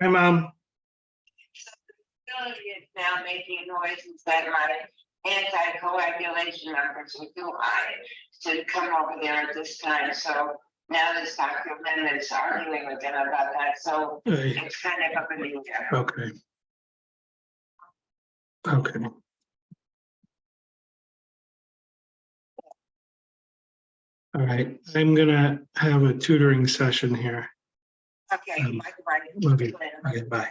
Hi, Mom. Facility is now making noises that my anticoagulation numbers are too high to come over there at this time. So now this Dr. Lynn is arguing with them about that. So Hey, it's kind of up in the air. okay. Okay. All right, I'm gonna have a tutoring session here. Okay, Mike, right. Love you. Okay, bye.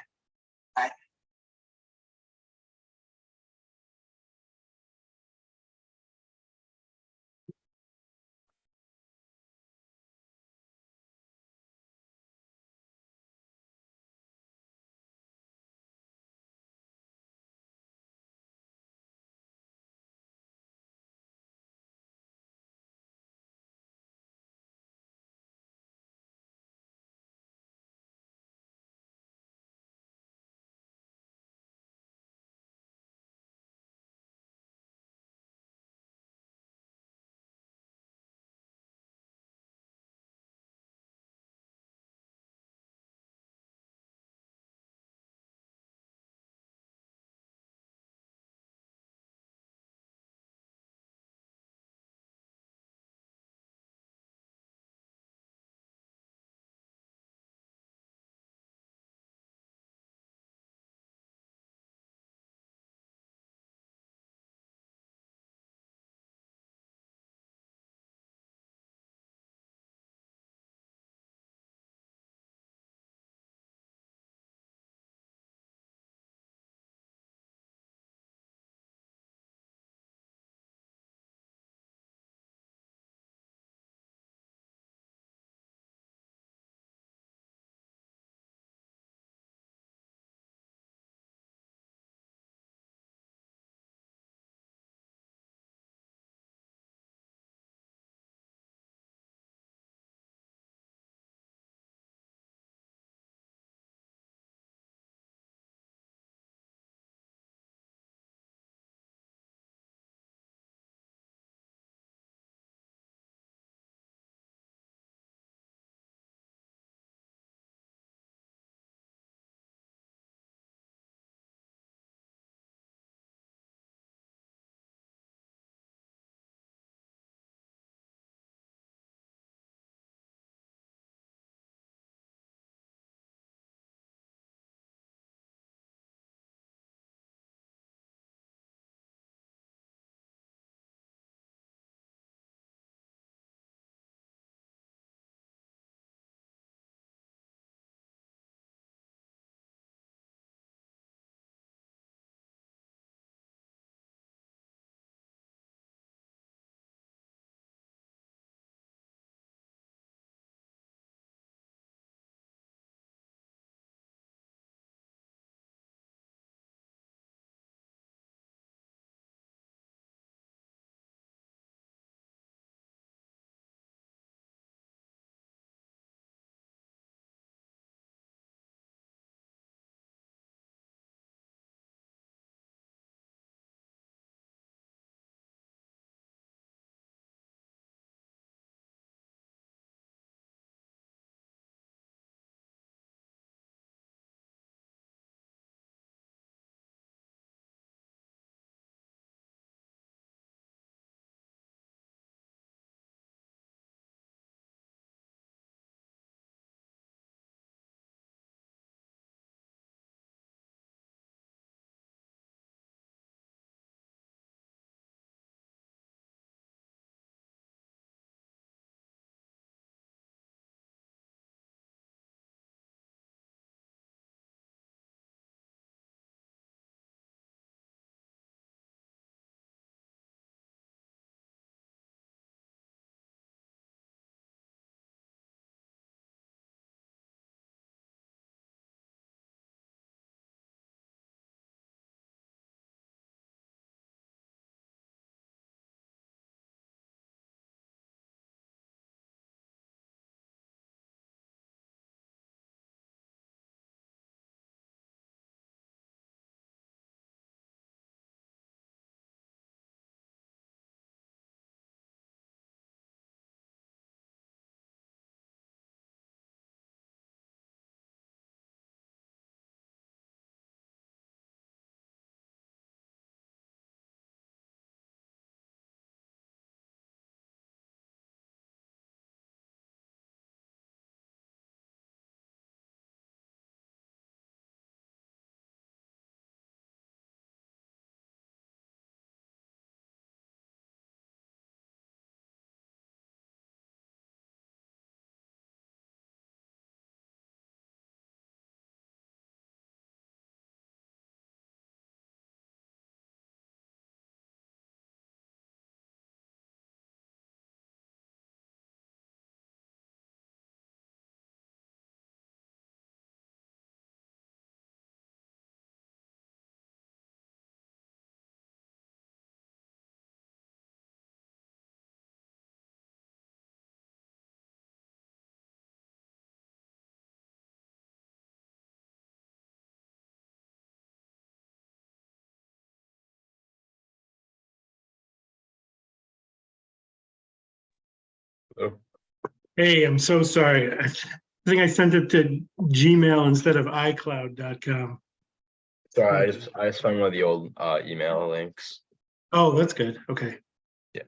Hello. Hey, I'm so sorry. I think I sent it to Gmail instead of iCloud.com. Sorry, I just found one of the old email links. Oh, that's good. Okay. Yeah.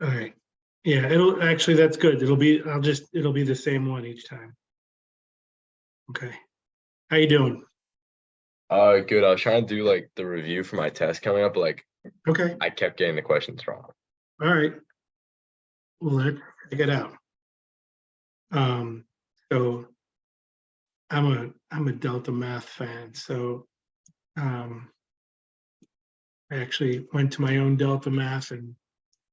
All right. Yeah, it'll actually, that's good. It'll be the same one each time. Okay. How you doing? Good. I was trying to do like the review for my test coming up, but like Okay. I kept getting the questions wrong. All right. Well, let's check it out. So I'm a Delta Math fan, so I actually went to my own Delta Math and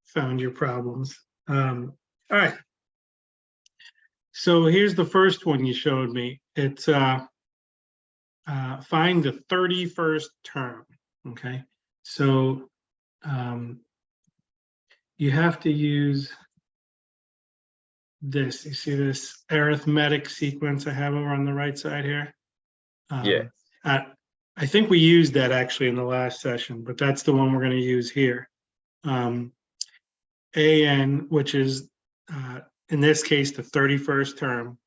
found your problems. All right. So here's the first one you showed me. It's find the 31st term. Okay. So you have to use this. You see this arithmetic sequence I have over on the right side here? Yeah. I think we used that actually in the last session, but that's the one we're going to use here. AN, which is in this case the 31st term,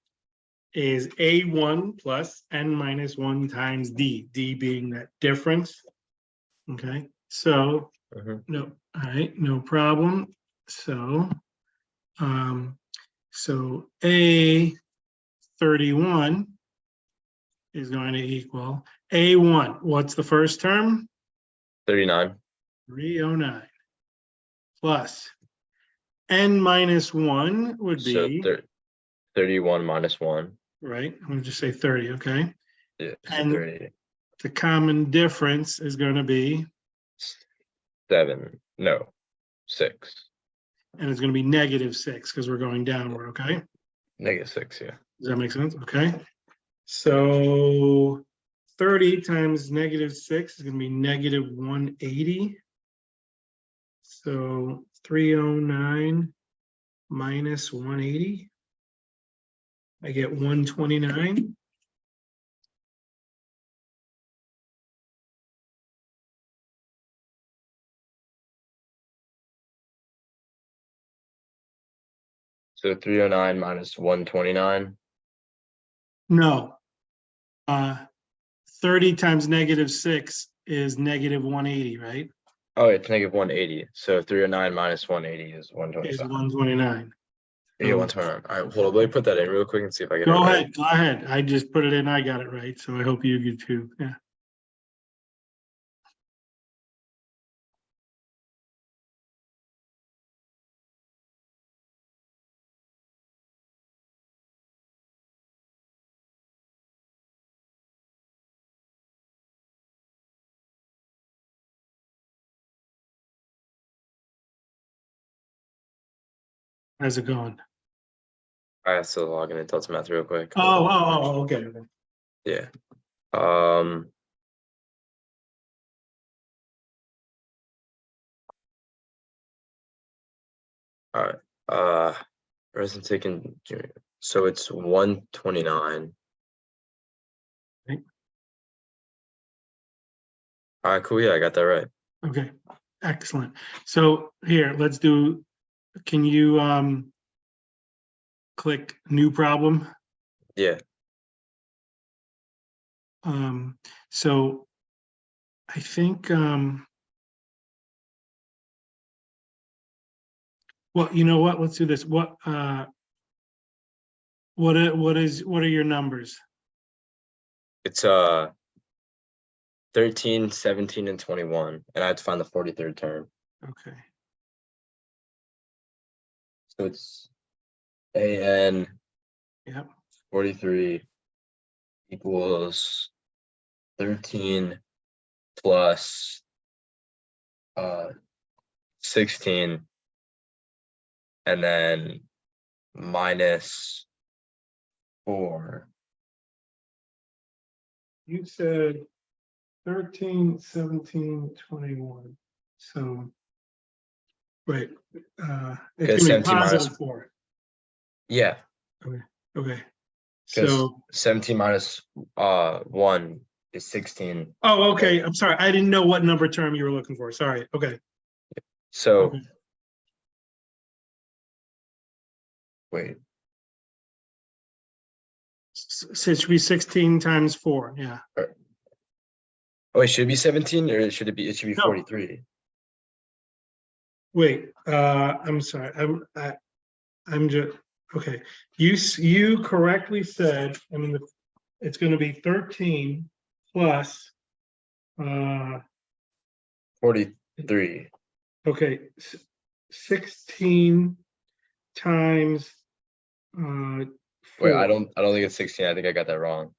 is A1 plus N minus 1 times D, D being that difference. Okay, so no, all right, no problem. So so A31 is going to equal A1. What's the first term? 39. 309 plus N minus 1 would So be, 31 minus 1. right? I'm going to just say 30, okay? Yeah. So And 30. the common difference is going to be, 7. No. 6. and it's going to be -6 because we're going downward, okay? -6. Yeah. Does that make sense? Okay. So 30 times -6 is going to be -180. So 309 minus 180. I get 129. So 309 minus 129. No. 30 times -6 is -180, right? Oh, it's -180. So 309 minus 180 is Is 125. 129. Yeah, 129. All right, hold on. Let me put that in real quick and see if I get it Go right. ahead, go ahead. I just put it in, I got it right, so I hope you do too. Yeah. How's it going? I have to log into Delta Math real quick. Okay. Yeah. All right. Arithmetic and junior. So it's 129. Okay. All right, cool. Yeah, I got that right. Okay, excellent. So here, let's do, can you click new problem? Yeah. So I think well, you know what? Let's do this. What are your numbers? It's 13, 17, and 21. And I have to find the 43rd term. Okay. So it's AN Yep. 43 equals 13 plus 16, and then minus 4. You said 13, 17, 21. So right. It's gonna be 17 minus- positive 4. Yeah, Okay. because So 17 minus 1 is 16. oh, okay. I'm sorry. I didn't know what number term you were looking for. Sorry. Okay. So Okay. Wait, So it should be 16 times 4, yeah. oh, it should be 17 or should it be, it should be No. 43. Wait, I'm sorry, I'm just, okay. You correctly said, I mean, it's gonna be 13 plus, 43. okay, 16 times, Wait, 4. I don't think it's 16. I think I got that wrong.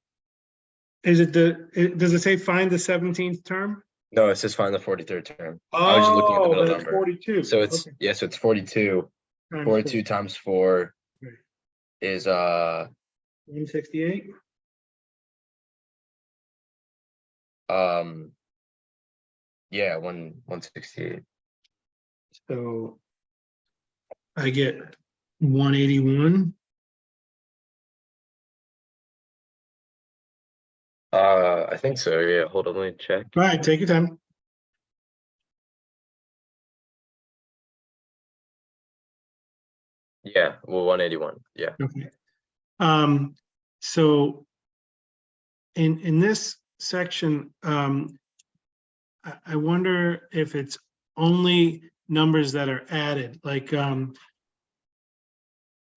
Is it does it say find the 17th term? No, it's just find the 43rd term. I was just looking at the Oh, middle that's number. 42. So it's, Okay, yeah, so it's 42. times 42 times 4 Right. is 168. yeah, 168. So I get 181. I think so. Yeah, hold on, let me check. All right, take your time. Yeah, well, 181. Yeah. Okay. So in this section, I wonder if it's only numbers that are added, like,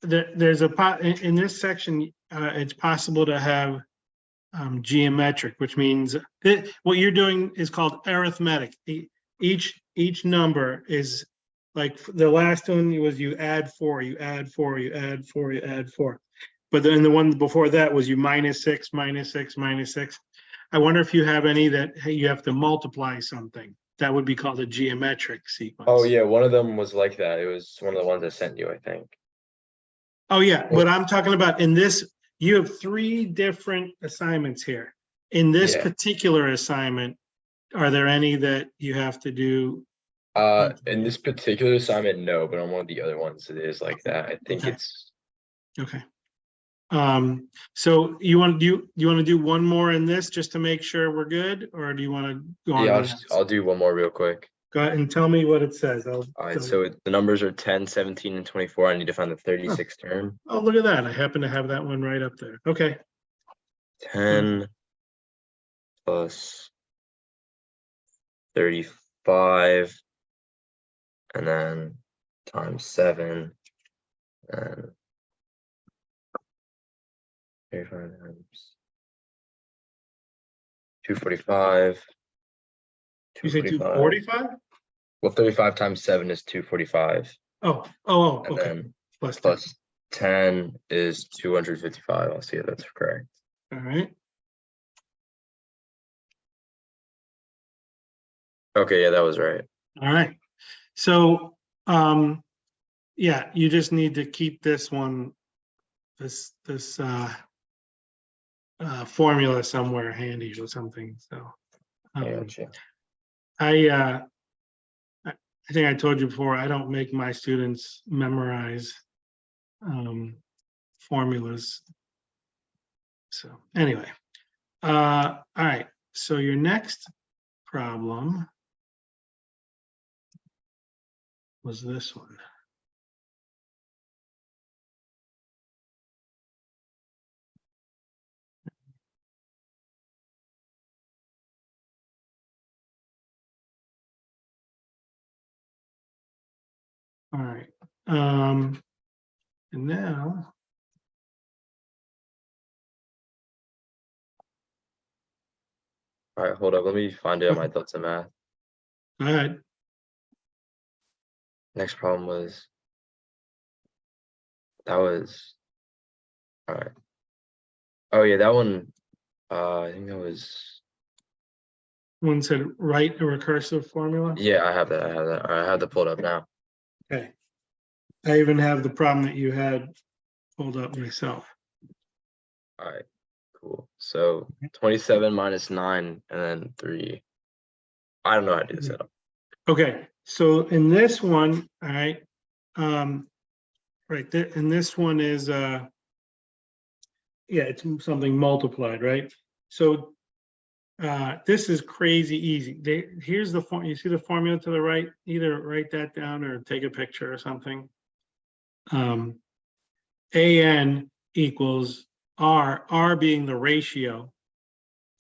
there's a pot, in this section, it's possible to have geometric, which means what you're doing is called arithmetic. Each number is like the last one was you add 4, you add 4, you add 4, you add 4. But then the one before that was you minus 6, minus 6, minus 6. I wonder if you have any that, hey, you have to multiply something. That would be called a geometric sequence. Oh, yeah, one of them was like that. It was one of the ones I sent you, I think. Oh, yeah, but I'm talking about in this, you have 3 different assignments here. In this Yeah. particular assignment, are there any that you have to do? In this particular assignment, no, but on one of the other ones, it is like that. I think Okay. it's, Okay. So you want to do one more in this just to make sure we're good, or do you want to go on? yeah, to the next? I'll do one more real quick. Go ahead and tell me what it says. All right, so the numbers are 10, 17, and 24. I need to find the 36th term. Oh, look at that. I happen to have that one right up there. Okay. 10 plus 35, and then times 7, and 35 times 245. You say 245? Well, 35 times 7 is 245. Oh, And okay. then Plus 10. plus 10 is 255. I'll see if that's correct. All right. Okay, yeah, that was right. All right. So, yeah, you just need to keep this one, this formula somewhere handy or something. So, Yeah, gotcha. I think I told you before, I don't make my students memorize formulas. So anyway, all right. So your next problem was this one. All right. And now, All right, hold up. Let me find it on my thoughts of math. go ahead. Next problem was, that was, all right. Oh yeah, that one, I think that was, One said write a recursive formula. yeah, I have that. All right, I have to pull it up now. Okay. I even have the problem that you had pulled up myself. All right, cool. So 27 minus 9 and then 3. I don't know how to do this setup. Okay, so in this one, all right, right there, and this one is yeah, it's something multiplied, right? So this is crazy easy. Here's the form. You see the formula to the right? Either write that down or take a picture or something. AN equals R being the ratio,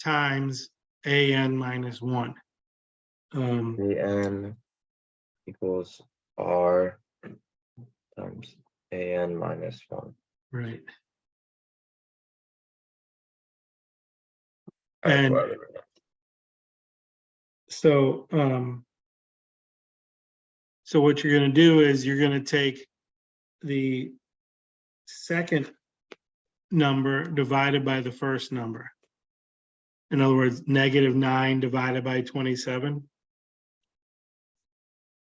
times AN minus 1. AN equals R times AN minus 1. Right. All right, And whatever. so, so what you're going to do is you're going to take the second number divided by the first number. In other words, -9 divided by 27.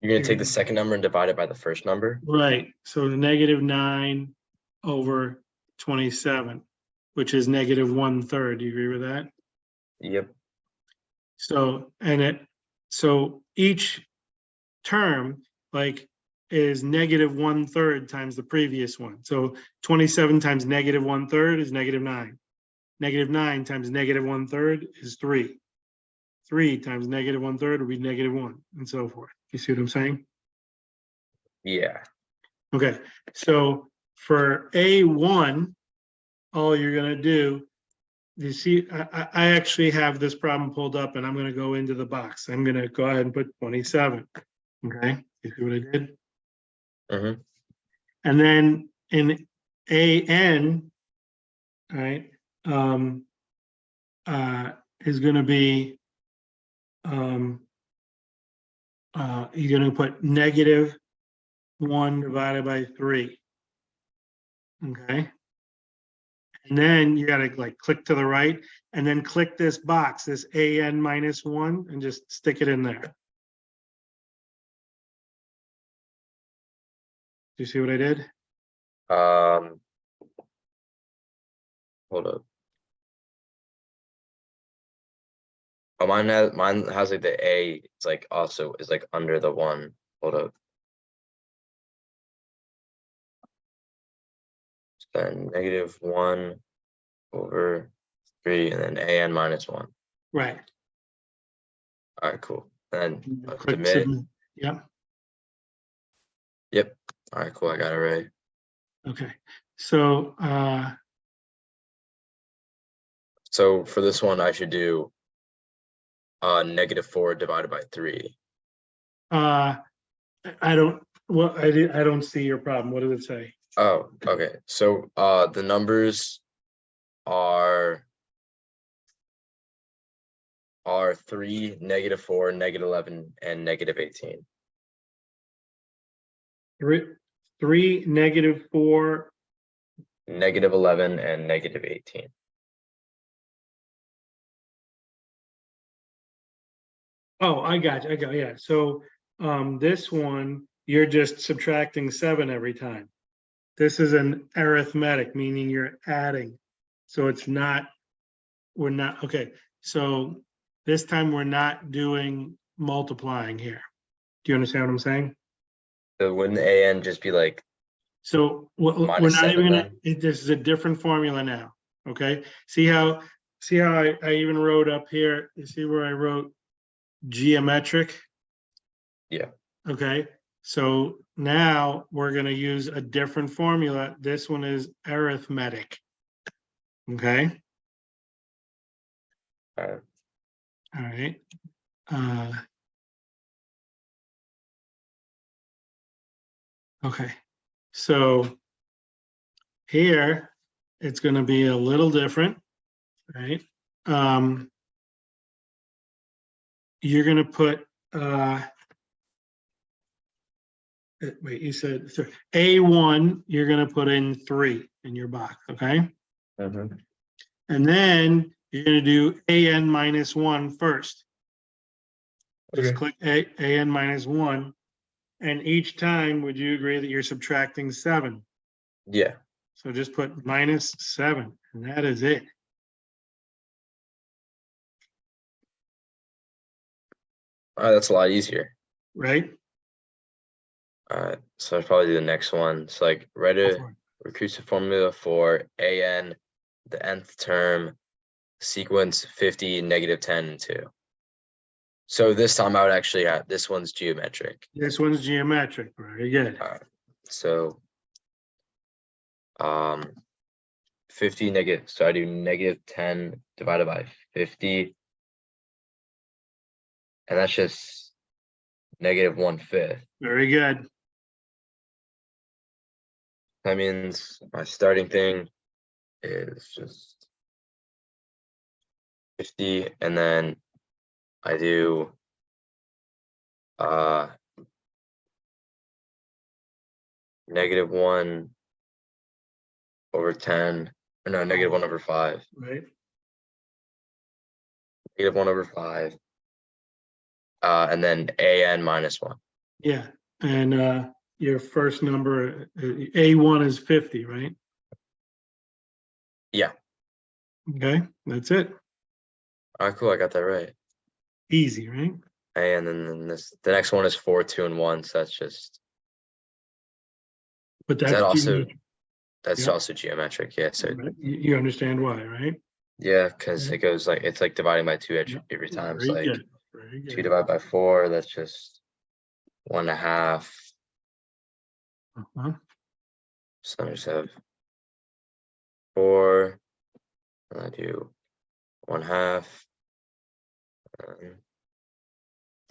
You're gonna take the second number and divide it by the first number? Right, so the -9 over 27, which is -1/3. Do you agree with that? Yep. So, so each term, like, is -1/3 times the previous one. So 27 times -1/3 is -9. -9 times -1/3 is 3. 3 times -1/3 will be -1, and so forth. You see what I'm saying? Yeah. Okay, so for A1, all you're gonna do, you see, I actually have this problem pulled up, and I'm gonna go into the box. I'm gonna go ahead and put 27. Okay, you see what I did? Mm-hmm. And then in AN, right, is gonna be, you're gonna put -1 divided by 3. Okay. And then you gotta like click to the right and then click this box, this AN minus 1, and just stick it in there. Do you see what I did? Hold up. Oh, mine has like the A, it's like also is like under the 1. Hold up. Then -1 over 3 and then AN minus 1. Right. All right, cool. And then Click submit. submit. Yeah. Yep. All right, cool. I got it right. Okay. So So for this one, I should do -4 divided by 3. I don't, well, I don't see your problem. What does it say? Oh, okay. So the numbers are 3, -4, -11, and -18. 3, -4. -11 and -18. Oh, I got you. Yeah. So this one, you're just subtracting 7 every time. This is an arithmetic, meaning you're adding. So it's not, we're not, okay. So this time we're not doing multiplying here. Do you understand what I'm saying? So wouldn't AN just be like So we're not -7 even gonna, then? this is a different formula now, okay? See how I even wrote up here, you see where I wrote geometric? Yeah. Okay, so now we're gonna use a different formula. This one is arithmetic. Okay, All right. all right. Okay, so here it's gonna be a little different, right? You're gonna put, wait, you said A1, you're gonna put in 3 in your box, okay? Mhm. And then you're gonna do AN minus 1 first. Just Okay. click AN minus 1. And each time, would you agree that you're subtracting 7? Yeah. So just put -7, and that is it. All right, that's a lot easier. Right? All right, so I'll probably do the next one. It's like write Go a for it. recursive formula for AN, the nth term, sequence 50, -10, and 2. So this time I would actually have, this one's geometric. This one's geometric, very good. So 50 negative, so I do -10 divided by 50. And that's just -1/5. Very good. That means my starting thing is just 50, and then I do -1 over 10, or no, -1 over 5. Right. -1 over 5. And then AN minus 1. Yeah, and your first number, A1 is 50, right? Yeah. Okay, that's it. All right, cool. I got that right. Easy, right? And then the next one is 4, 2, and 1. So that's just, But is that's that also, geometric, that's Yeah. also geometric. Yeah. So right? You understand why, right? yeah, because Yeah. it goes like, it's like dividing by 2 Yeah. every time. Very So like good. Very 2 good. divided by 4, that's just 1.5. Uh-huh. So I just have 4, and I do 1/2. Okay,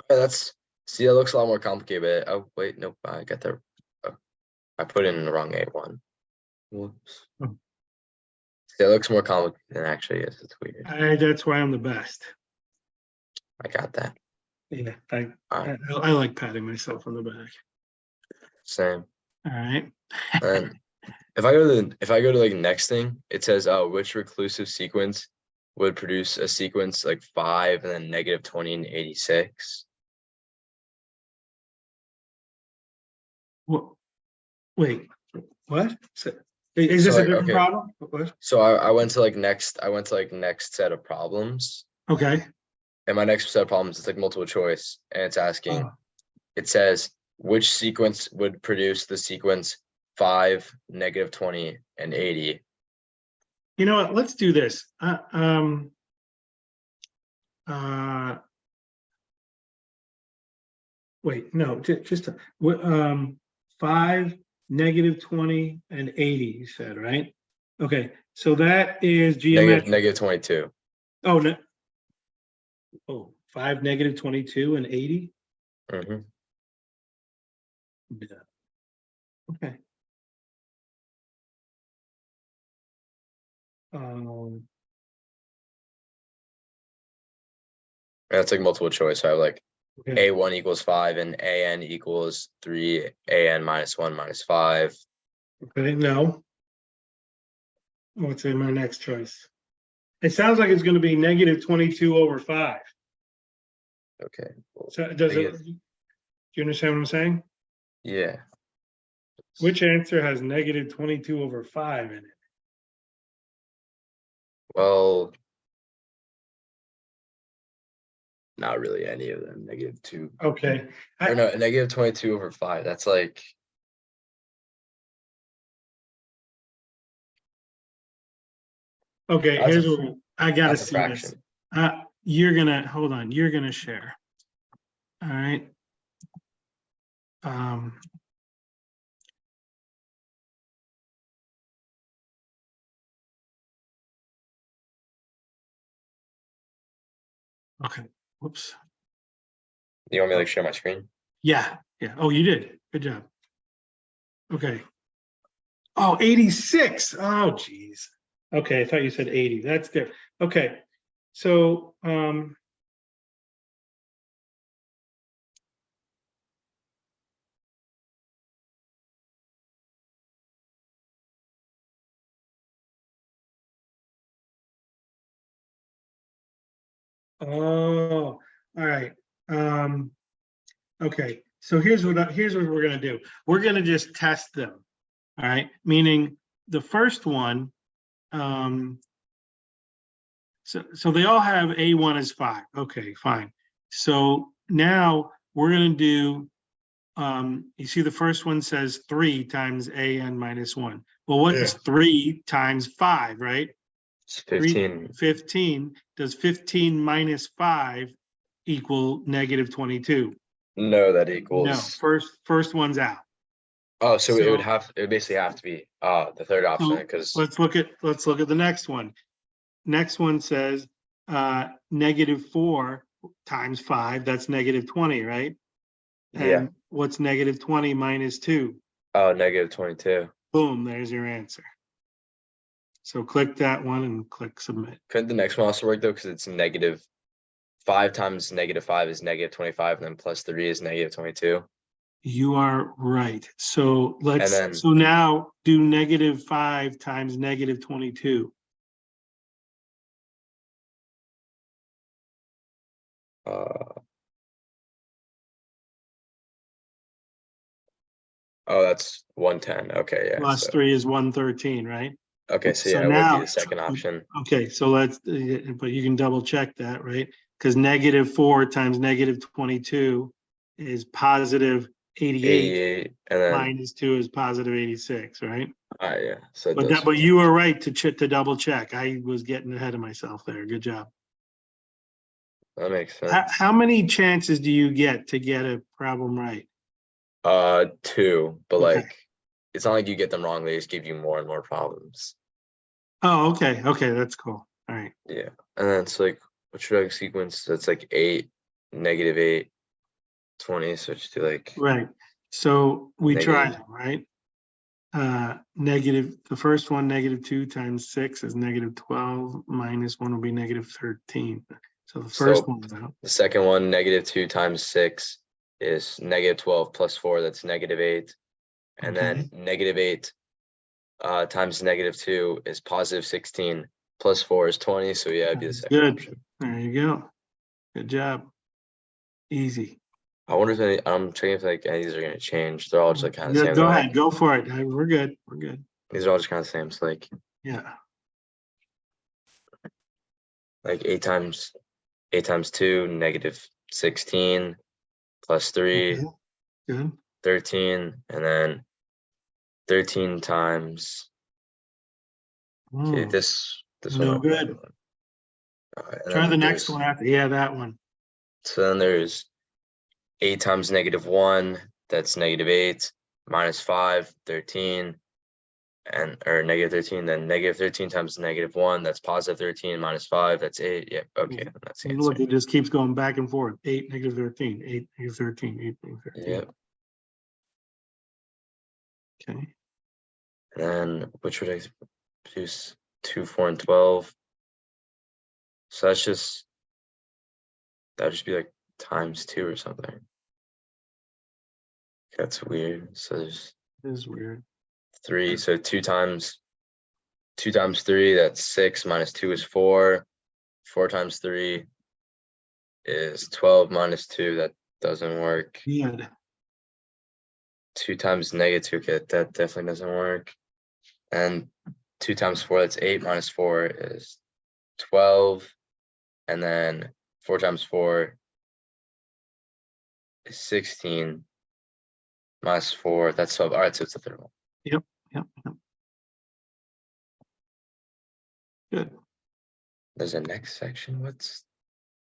that's, see, that looks a lot more complicated. But, oh wait, nope, I got that. Oh, I put in the wrong A1. Whoops. Oh. See, it looks more complicated than it actually is. It's weird. That's why I'm the best. I got that. Yeah, All right, I like patting myself on the back. same. All right. And if I go to like next thing, it says, oh, which reclusive sequence would produce a sequence like 5 and then -20 and 86? Wait, what? Is this So, a like, different okay. problem? What? So I went to like next, next set of problems. Okay. And my next set of problems is like multiple choice, and it's asking, Oh, it says, which sequence would produce the sequence 5, -20, and 80? you know what? Let's do this. Wait, no, just 5, -20, and 80, you said, right? Okay, so that is geometric. -22. Oh, no. Oh, 5, -22, and 80? Mhm. Yeah. Okay. That's like multiple choice. So I have like Okay. A1 equals 5 and AN equals 3, AN minus 1 minus 5. Okay, no. What's in my next choice? It sounds like it's gonna be -22 over 5. Okay. Well, So does it, negative- do you understand what I'm saying? yeah. Which answer has -22 over 5 in it? Well, not really any of them. -2. Okay. Or no, -22 over 5. That's like, Okay, That's a here's what I gotta that's a see this. fraction. You're gonna, hold on, you're gonna share. All right. Okay, whoops. You want me to like share my screen? Yeah, yeah. Oh, you did. Good job. Okay. Oh, 86. Oh, geez. Okay, I thought you said 80. That's different. Okay. So, oh, all right. Okay. So here's what we're gonna do. We're gonna just test them. All right. Meaning the first one, so they all have A1 is 5. Okay, fine. So now we're gonna do, you see the first one says 3 times AN minus 1. Well, what is 3 times 5, right? It's 3, 15. 15. Does 15 minus 5 equal -22? No, that No, equals first one's out. Oh, so it would So- have, it would basically have to be, the third option, So because, let's look at the next one. Next one says, -4 times 5, that's -20, right? yeah, And what's -20 minus 2? oh, -22. Boom, there's your answer. So click that one and click submit. Couldn't the next one also work though, because it's -5 times -5 is -25, and then +3 is -22. You are right. So let's, then- so now do -5 times -22. Oh, that's 110, okay, yeah, Plus so, 3 is 113, right? okay, so so yeah, it would be now- the second option. Okay, so let's, but you can double check that, right? Because -4 times -22 is +88, 88, and then, minus 2 is +86, right? yeah, so it But does, but you were right to double check. I was getting ahead of myself there. Good job. that makes How, sense. how many chances do you get to get a problem right? 2, but Okay. like, it's not like you get them wrong, they just give you more and more problems. Oh, okay, that's cool. All right. Yeah, and then it's like, what should I sequence? That's like 8, -8, 20, so just do like, Right. So we try Negative. them, right? The first one, -2 times 6 is -12, minus 1 will be -13. So the first So- one's out. the second one, -2 times 6 is -12 plus 4, that's -8. And then -8 times -2 is +16, plus 4 is 20, so yeah, it'd be the second Good. option. There you go. Good job. Easy. I wonder if any, I'm checking if like any of these are gonna change, they're all just like kind of the Yeah, same. go They're like- ahead, go for it. We're good. We're good. These are all just kind of the same, so like, Yeah. 8 times 2, -16, plus 3, Okay, good. 13, and then 13 times, okay, Hmm, this no one. good. And Try then the next there's- one after. Yeah, that one. So then there's 8 times -1, that's -8, minus 5, 13, and, or -13, then -13 times -1, that's +13, minus 5, that's 8, yep, okay, Yeah. that's the And look, answer. it just keeps going back and forth. 8, -13, 8, -13, 8, -13. Yep, Okay. and then which would I produce? 2, 4, and 12. So that's just, that'd just be like ×2 or something. That's weird, so there's This is weird. 3, so 2 times 3, that's 6, minus 2 is 4. 4 times 3 is 12, minus 2, that doesn't work. Good. 2 times -2, okay, that definitely doesn't work. And 2 times 4, that's 8, minus 4 is 12. And then 4 times 4 is 16. Minus 4, that's 12. All right, so it's the third one. Yep. Good. There's a next section.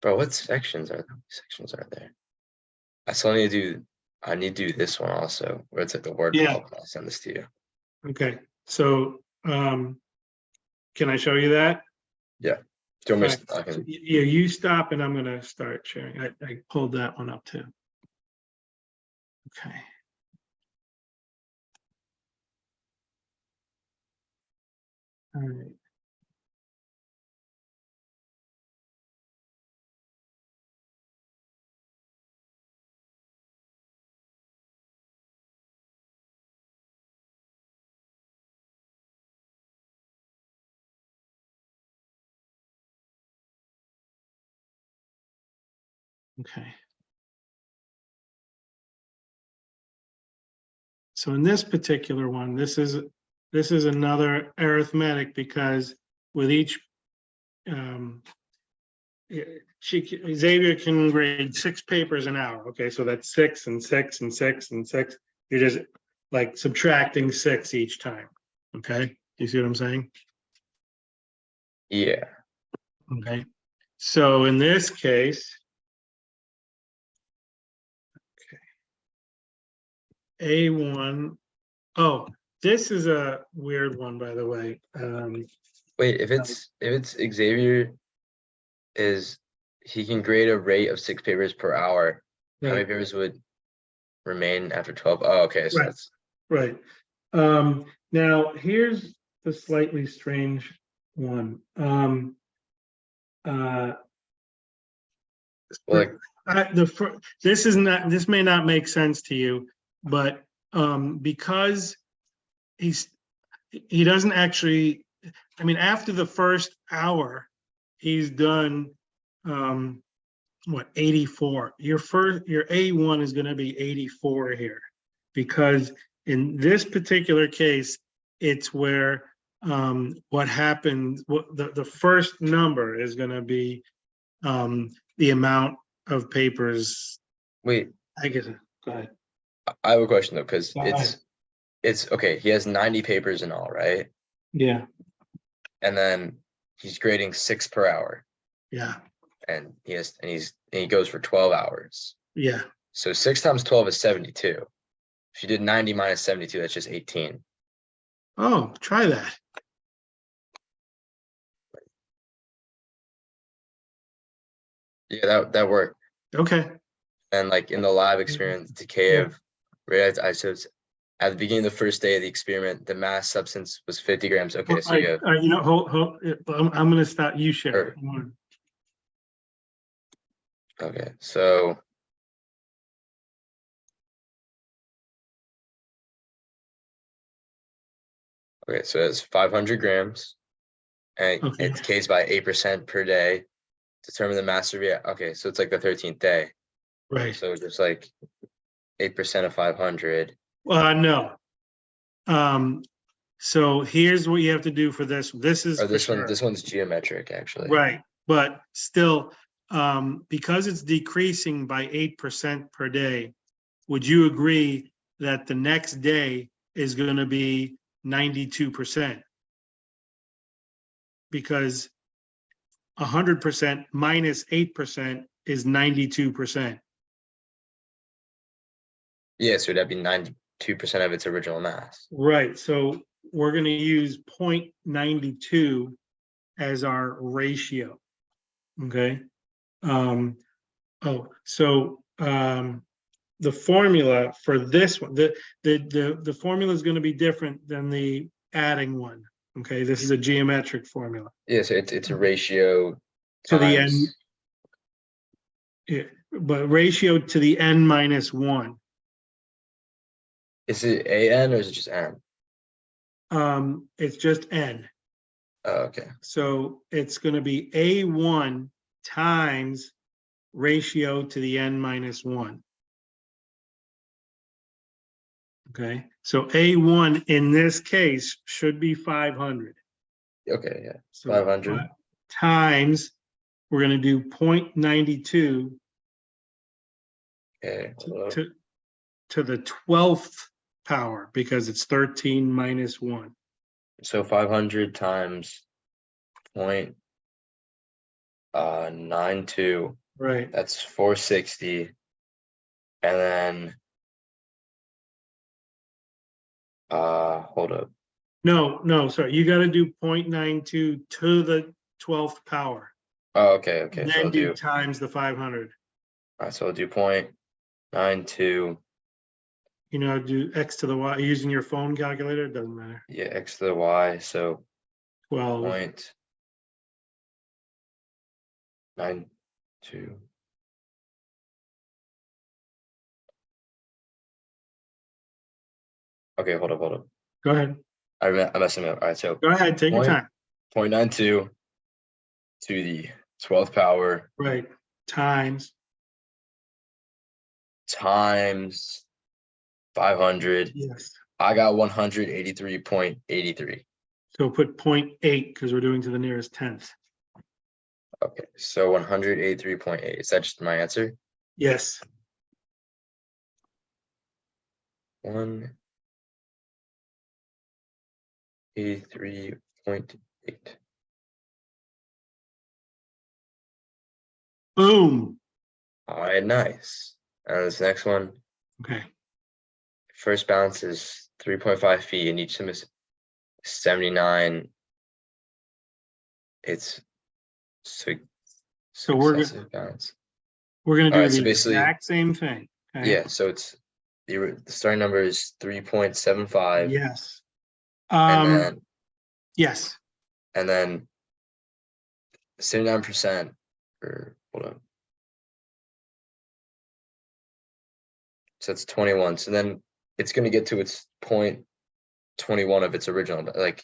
Bro, what sections are there? I still need to do, I need to do this one also, where it's like the word Yeah. problem. I'll send this to you. Okay. So, can I show you that? Do you want me Right. to, I can, Yeah, you stop and I'm gonna start sharing. I pulled that one up too. Okay. All right. Okay. So in this particular one, this is another arithmetic because with each, Xavier can grade 6 papers an hour. Okay, so that's 6 and 6 and 6 and 6. You're just like subtracting 6 each time. Okay, you see what I'm saying? yeah, Okay, so in this case, A1 Oh, this is a weird one, by the way. Wait, if it's Xavier is, he can grade a rate of 6 papers per hour. How many Right, papers would remain after 12? Oh, okay, so Right. that's, right. Now, here's the slightly strange one. Uh, well, like, this may not make sense to you, but because he doesn't actually, I mean, after the first hour, he's done what, 84. Your A1 is going to be 84 here, because in this particular case, it's where what happened, the first number is going to be the amount of papers. wait, I guess. Go ahead. I have a question though, because Go ahead. it's okay, he has 90 papers in all, right? Yeah, And then he's grading 6 per hour, yeah, and he goes for 12 hours. yeah. So 6 times 12 is 72. If you did 90 minus 72, that's just 18. Oh, try that. Yeah, that worked. Okay. And like in the lab experiment, decay Yeah. of radioactive isotopes, at the beginning of the first day of the experiment, the mass substance was 50 grams. Okay, so you have, You know, hold. I'm going to stop. You share. Sure. okay, so okay, so it's 500 grams, and Okay. it decays by 8% per day. Determine the mass of okay, so it's like the 13th day. Right. So just like 8% of 500. No. So here's what you have to do for this. This is Or for sure. this one's geometric actually. Right, but still, because it's decreasing by 8% per day, would you agree that the next day is going to be 92%? Because 100% minus 8% is 92%. Yeah, so that'd be 92% of its original mass. Right, so we're going to use 0.92 as our ratio. Okay. The formula for this one, the formula is going to be different than the adding one. Okay, this is a geometric formula Yeah, so it's a ratio to the n, times, yeah, but ratio to the n minus 1. is it an or is it just n? It's just n. Oh, okay. So it's going to be A1 times ratio to the n minus 1. Okay, so A1 in this case should be 500. Okay, yeah. So 500. times, we're going to do 0.92 Okay. hold up. to the 12th power, because it's 13 minus 1. So 500 times 0.92, Right. that's 460. And then hold up. No, sorry. You got to do 0.92 to the 12th power. Oh, okay, okay. And So then I'll do do, times the 500. all right, so I'll do 0.92, You know, do x to the y using your phone calculator. It doesn't matter. yeah, x to the y, so 12. 0.92. Okay, hold up. Go ahead. I'm messing up. All right, so Go ahead. Take your time. 0.92 to the 12th power Right. Times. times 500. Yes. I got 183.83. So put 0.8 because we're doing to the nearest 10th. Okay, so 183.8. Is that just my answer? Yes. 183.8. Boom. All right, nice. And this next one, Okay. first balance is 3.5 feet and each of them is 79. It's So we're successive bounds. gonna do Alright, so the basically- exact same thing. Okay? Yeah, so it's the starting number is 3.75. Yes. And Yes, then 79%, or hold on. So it's 21. So then it's gonna get to its 0.21 of its original, but like.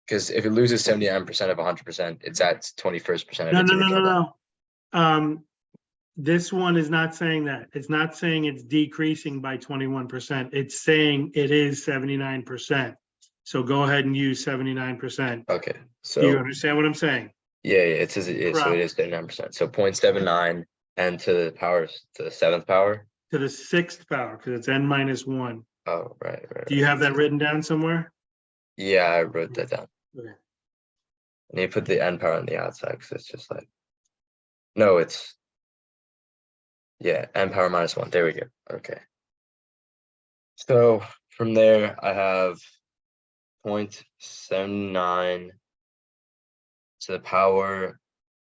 Because if it loses 79% of 100%, it's at 21st% of no, its no, no, original. no, no. This one is not saying that. It's not saying it's decreasing by 21%. It's saying it is 79%. So go ahead and use 79%. Okay, Do you so understand what I'm saying? yeah, it says it is, so it is 79%. So 0.79 and to the power, to the 7th power. To the 6th power, because it's n minus 1. Oh, right. Do you have that written down somewhere? Yeah, I wrote that down. Okay. And you put the n power on the outside because it's just like, no, it's, yeah, n power minus 1. There we go. Okay. So from there, I have 0.79 to the power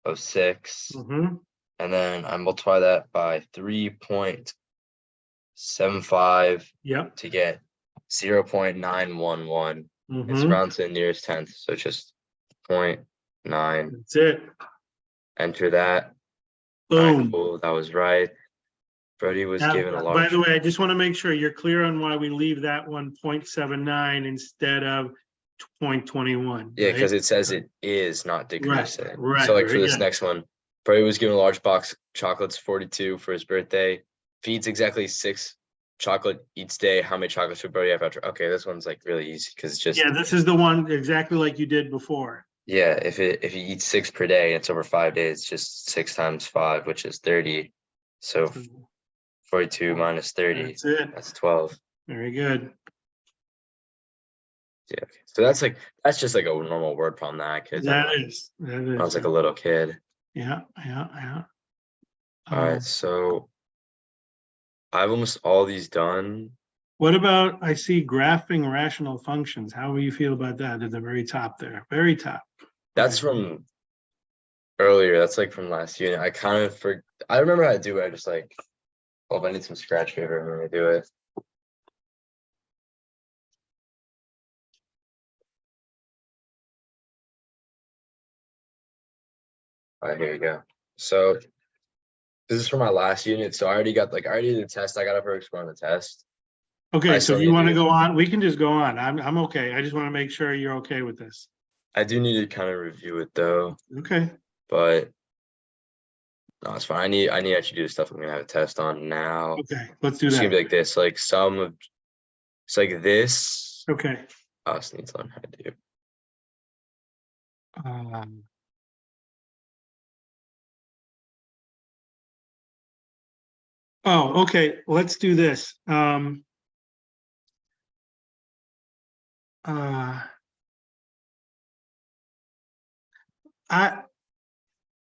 of 6. Mhm. And then I multiply that by 3.75 Yep. to get 0.911. It's Mhm. round to the nearest tenth, so it's just 0.9. That's it. Enter that. Alright, Boom. cool, that was right. Brody was Now, given a by large. the way, I just want to make sure you're clear on why we leave that one 0.79 instead of 0.21. Yeah, right? because it says it is not decreasing. right, So like for very this good. next one, Brody was given a large box chocolates 42 for his birthday. Feeds exactly 6 chocolate each day. How many chocolates would Brody have after? Okay, this one's like really easy because it's just Yeah, this is the one exactly like you did before. yeah, if he eats 6 per day, it's over 5 days, it's just 6 times 5, which is 30. So 42 minus 30, That's it. that's 12. Very good. Yeah, okay. So that's just like a normal word problem that I could That is. when I was like a little kid. Yeah, yeah. All right, so I have almost all these done. What about, I see graphing rational functions. How do you feel about that at the very top there? Very top. That's from earlier. That's like from last unit. I remember how to do it. I just like, well, if I need some scratch paper, I'm gonna do it. All right, here we go. So this is for my last unit. So I already did the test. I got a perfect score on the test. Okay, I so still if you need to want to do- go on, we can just go on. I'm okay. I just want to make sure you're okay with this. I do need to kind of review it though, Okay, but no, it's fine. I need to actually do the stuff I'm gonna have a test on now. okay, let's do It's gonna be that. like this, like it's like this. Okay. I just need to learn how to do. Oh, okay, let's do this.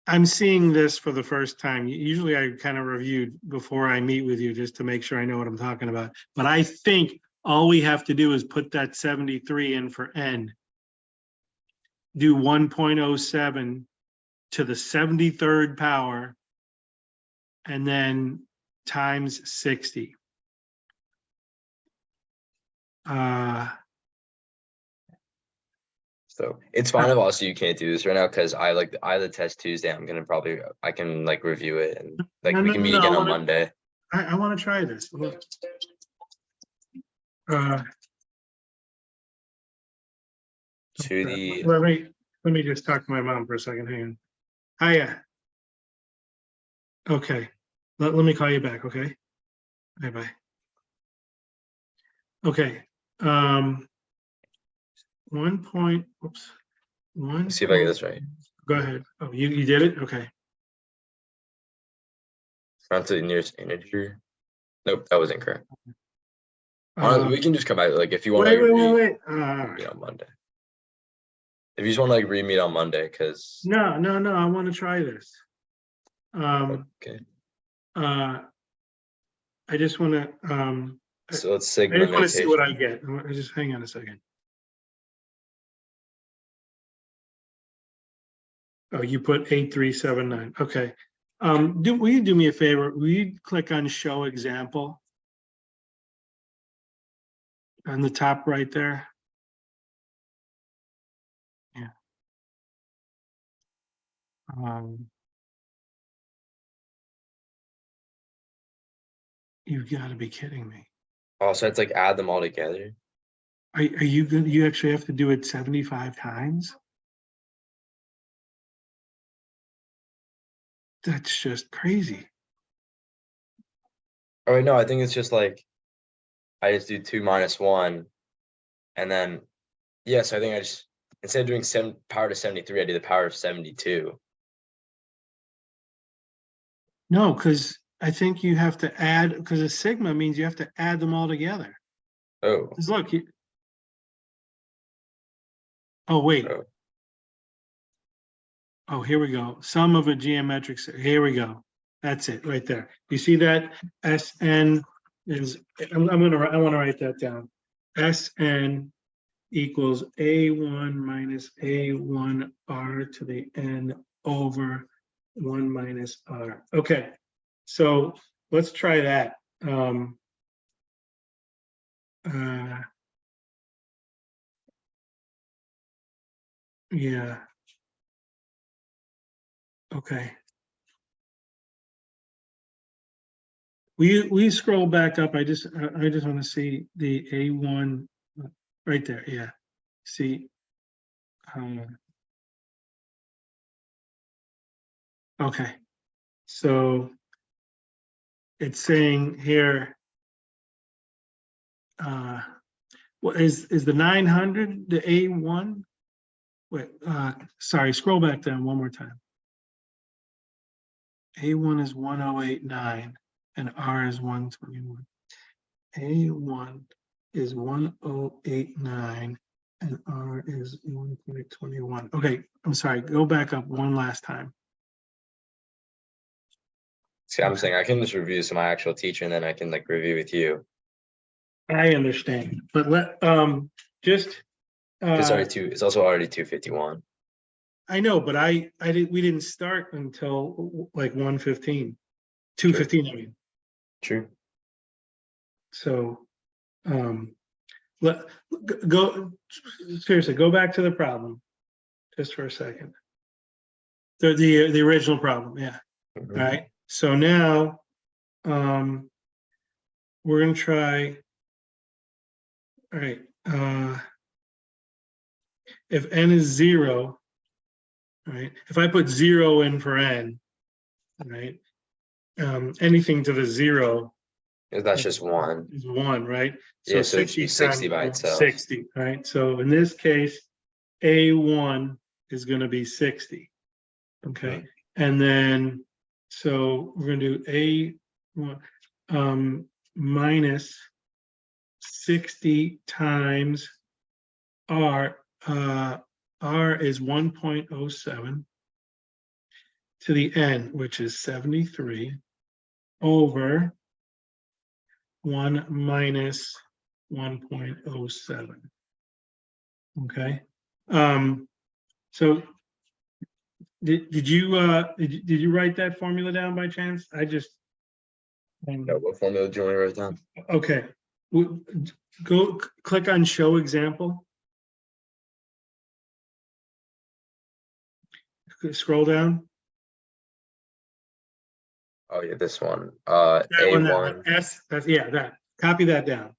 I'm seeing this for the first time. Usually I kind of reviewed before I meet with you just to make sure I know what I'm talking about. But I think all we have to do is put that 73 in for n. Do 1.07 to the 73rd power and then times 60. So it's fine if also you can't do this right now because I have the test Tuesday. I can like review it and like No, we no, can meet no, again I on wanna- Monday. I want to try this. Let me just talk to my mom for a second. Hang on. Hiya. Okay. Let me call you back, okay? Bye. Okay. 1 point, oops. Let's see if I get this right. Go ahead. Oh, you did it? Okay. Round to the nearest integer. Nope, that was incorrect. We can just come back like if you want to wait. meet on Monday. If you just want to like re-meet on Monday, because No, I want to try this. okay. I just want to So it's I sigma just want to see what I notation. get. Just hang on a second. Oh, you put 8379. Okay. Will you do me a favor? Will you click on show example? On the top right there? Yeah. You've got to be kidding me. Oh, so it's like add them all together. Are you going you actually have to do it 75 times? That's just crazy. Oh, wait, no, I think it's just like, I just do 2 minus 1. And then, yes, I think I just, instead of doing 7 power to 73, I do the power of 72. No, because I think you have to add, because a sigma means you have to add them all together. Oh, 'Cause look, oh, wait. oh, Oh, here we go. Sum of a geometric, here we go. That's it right there. You see that? Sn is, I want to write that down. Sn equals A1 minus A1 R to the N over 1 minus R. Okay, so let's try that. Yeah. Okay. We scroll back up. I just want to see the A1 right there. Yeah. See. Okay. So it's saying here. What is the 900 the A1? Wait. Sorry. Scroll back down one more time. A1 is 1089 and R is 121. A1 is 1089 and R is 1.21. Okay, I'm sorry, go back up one last time. see, I'm saying I can just review this with my actual teacher and then I can like review with you. I understand, but just It's also already 251. I know, but we didn't start until like 1:15, 2:15, I mean. True. So go seriously, go back to the problem just for a second. The original problem, yeah. Mhm. All right. So now we're gonna try. All right. If n is 0, right? If I put 0 in for n, right? Anything to the 0 That's just 1. is 1, right? Yeah, so it'd 60 be 60 times by 1 itself. 60, right? So in this case, A1 is going to be 60. Okay. And then, so we're going to do A1 minus 60 times R. R is 1.07 to the N, which is 73 over 1 minus 1.07. Okay. So did you write that formula down by chance? I just No, what formula do you want to write down? okay. Go click on show example. Scroll down. Oh yeah, this one. That one, A1. yeah, that. Copy that down.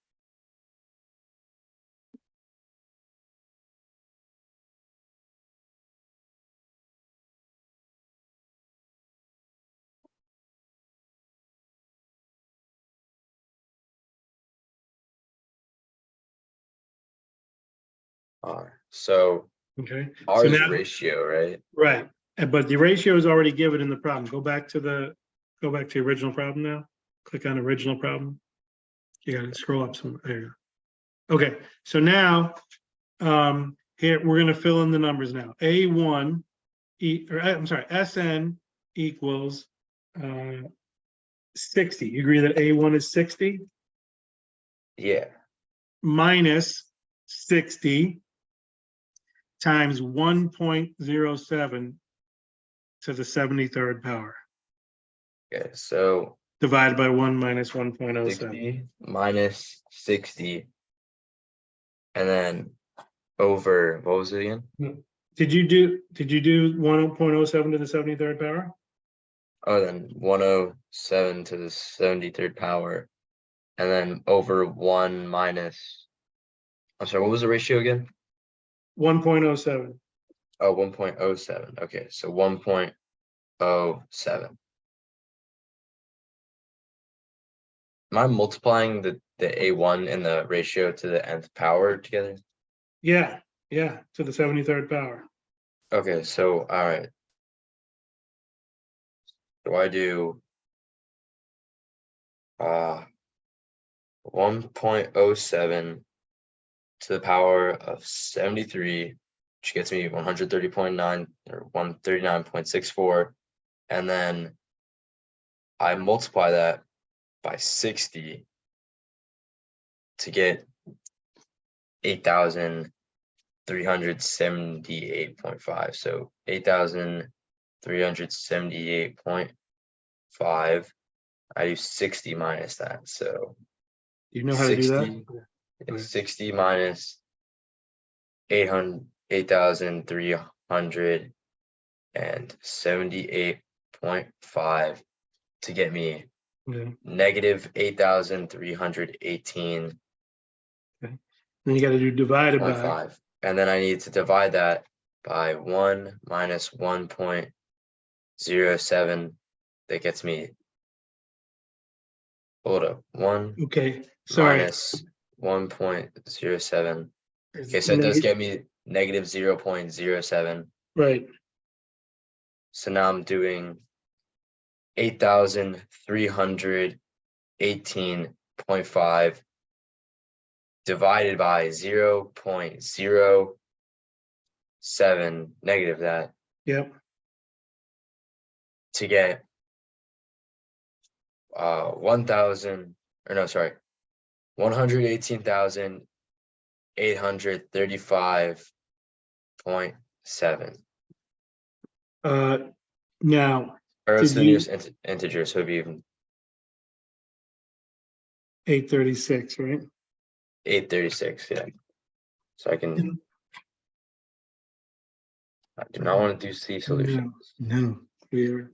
R. So Okay. R So is now, ratio, right? right, but the ratio is already given in the problem. Go back to the original problem now. Click on original problem. You got to scroll up some. There you go. Okay, so now here we're going to fill in the numbers now. A1 I'm sorry, SN equals 60. You agree that A1 is 60? Yeah, minus 60 times 1.07 to the 73rd power, okay, so divided by 1 minus 1.07. 60 minus 60. And then over, what was it again? Did you do 1.07 to the 73rd power? Oh, then 107 to the 73rd power. And then over 1 minus, I'm sorry, what was the ratio again? 1.07. Oh, 1.07. Okay, so 1.07. Am I multiplying the A1 and the ratio to the nth power together? Yeah, to the 73rd power. Okay, so all right. Do I do 1.07 to the power of 73, which gets me 130.9 or 139.64, and then I multiply that by 60 to get 8,378.5. So 8,378.5. I do 60 minus that. So Do you know how to do 60, that? 60 minus 8,378.5 to get me Okay. negative 8,318.5. Then you got to do divided by. And then I need to divide that by 1 minus 1.07. That gets me, hold up, 1 Okay, sorry. minus 1.07. Okay, so it Neg- does get me negative 0.07. Right. So now I'm doing 8,318.5 divided by 0.07, negative that, Yep. to get 118,835.7. Now, Or else did the you nearest integer, so it'd be even 836, right? 836, yeah. So I do not want to do C solutions. No. Weird.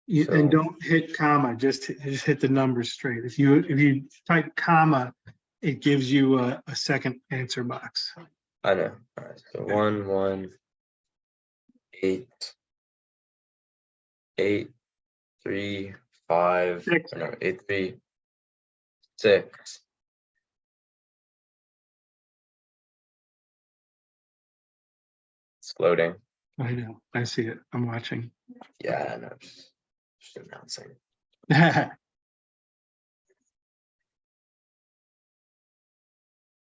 So- And don't hit comma, just hit the numbers straight. If you type comma, it gives you a second answer box. I know. All right, so 1, 1, 8, 8, 3, 5, Six. or no, 8, 3, 6. It's loading. I know, I see it, I'm watching. Yeah, I know. Just announcing.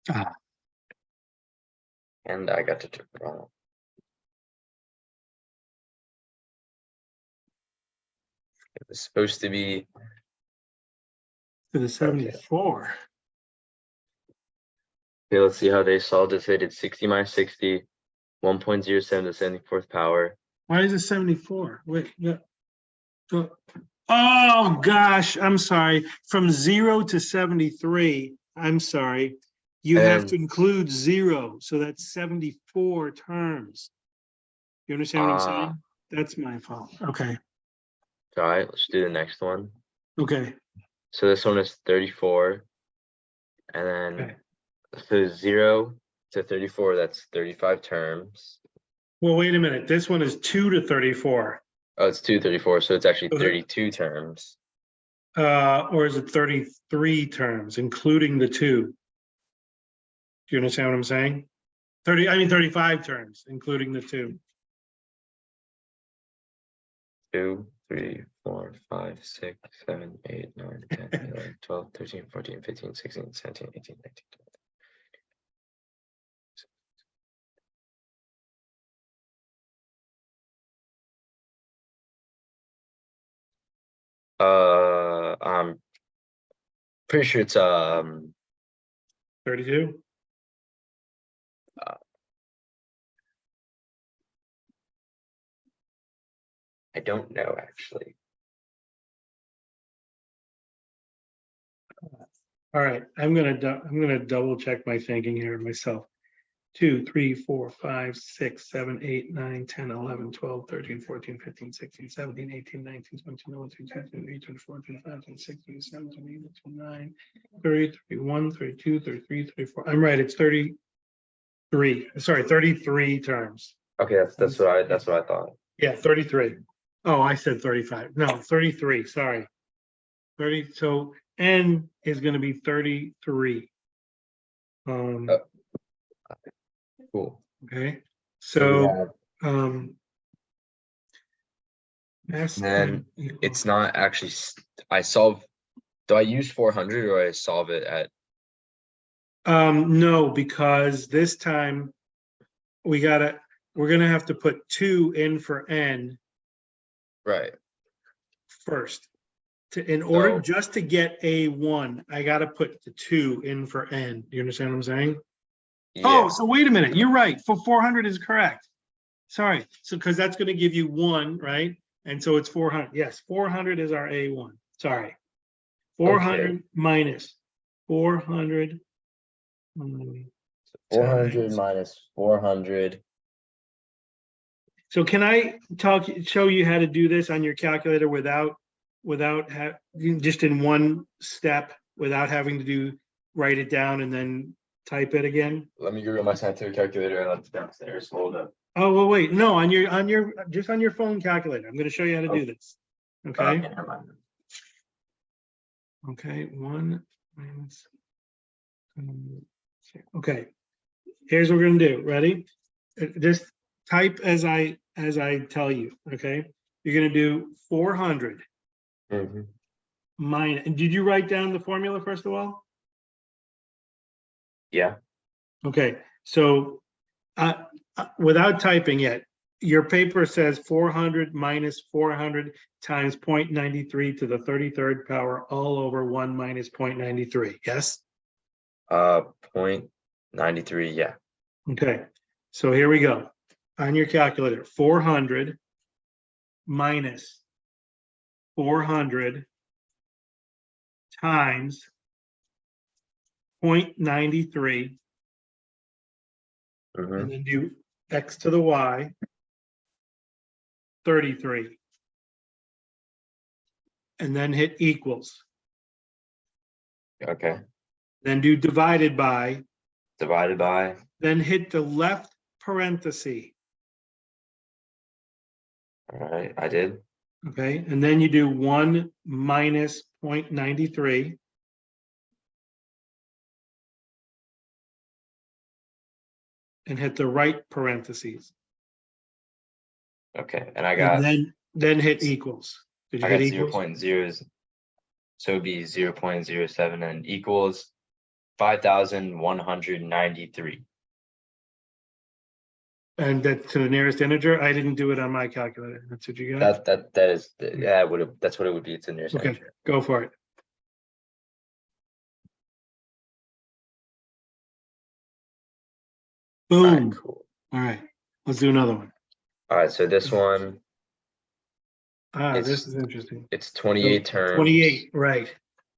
Ah, And I got to turn it on. It was supposed to be to the 74. okay, let's see how they solved this. They did 60 minus 60, 1.07 to the 74th power. Why is it 74? Wait, yeah. Oh, gosh, I'm sorry. From 0 to 73, I'm sorry. You have And- to include 0, so that's 74 terms. You understand what I'm saying? That's my fault. Okay, All right, let's do the next one. okay, So this one is 34. And then okay. so 0 to 34, that's 35 terms. Well, wait a minute. This one is 2 to 34. Oh, it's 234, so it's actually Okay. 32 terms. Or is it 33 terms, including the 2? Do you understand what I'm saying? 35 terms, including the 2. 2, 3, 4, 5, 6, 7, 8, 9, 10, 11, 12, 13, 14, 15, 16, 17, 18, 19, 20. I'm pretty sure it's 32? I don't know actually. All right, I'm gonna double check my thinking here myself. 2, 3, 4, 5, 6, 7, 8, 9, 10, 11, 12, 13, 14, 15, 16, 17, 18, 19, 20, 21, 22, 23, 24, 25, 26, 27, 28, 29, 30, 31, 32, 33, 34. I'm right, it's 33. Sorry, 33 terms. Okay, that's what I thought. Yeah, 33. Oh, I said 35. No, 33, sorry. 30, so N is gonna be 33. Oh. Cool. Okay, So we so, have, S and then N equals- it's not actually, I solve, do I use 400 or I solve it at, No, because this time we're gonna have to put 2 in for N right? first. In order So, just to get A1, I gotta put the 2 in for N. Do you understand what I'm saying? Oh, yeah, so wait a minute, you're right, for 400 is correct. Sorry, so because that's gonna give you 1, right? And so it's 400, yes, 400 is our A1, sorry. 400 minus 400. 400 times. minus 400. So can I show you how to do this on your calculator without just in one step, without having to write it down and then type it again? Let me go get my scientific calculator and that's downstairs. Hold up. Oh, well, wait, no, just on your phone calculator. I'm gonna show you how to do this. Okay, never mind. okay, 1 minus. Okay, here's what we're gonna do. Ready? Just type as I tell you, okay? You're gonna do 400 Mhm. minus, and did you write down the formula first of all? Yeah, Okay, so without typing yet, your paper says 400 minus 400 times 0.93 to the 33rd power all over 1 minus 0.93, yes? 0.93, yeah. Okay, so here we go. On your calculator, 400 minus 400 times 0.93, Mhm. and then do x to the y, 33. And then hit equals. Okay, Then do divided by, divided by, then hit the left parenthesis. all right, I did. Okay, and then you do 1 minus 0.93. And hit the right parentheses. Okay, and I And got, then hit equals. Did you I hit got equals? 0.0, so it'd be 0.07 and equals 5,193. And that to the nearest integer? I didn't do it on my calculator. That's what you got? That is, yeah, that's what it would be. It's in your Okay, signature. go for it. All right, Boom. cool. All right, let's do another one. All right, so this one, This it's is interesting. it's 28 terms. 28, right.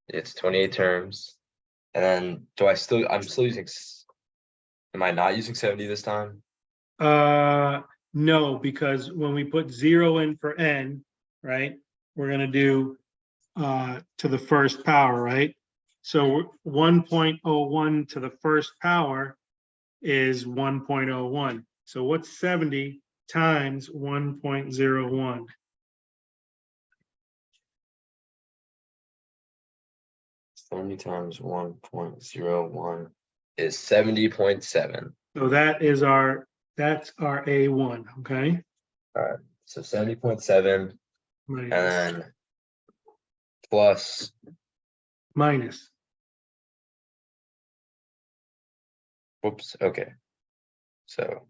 It's 28 terms. And then I'm still using, am I not using 70 this time? No, because when we put 0 in for n, right, we're gonna do to the first power, right? So 1.01 to the first power is 1.01. So what's 70 times 1.01? 70 times 1.01 is 70.7. So that's our A1, okay? So 70.7 and Minus, then plus, minus. whoops, okay. So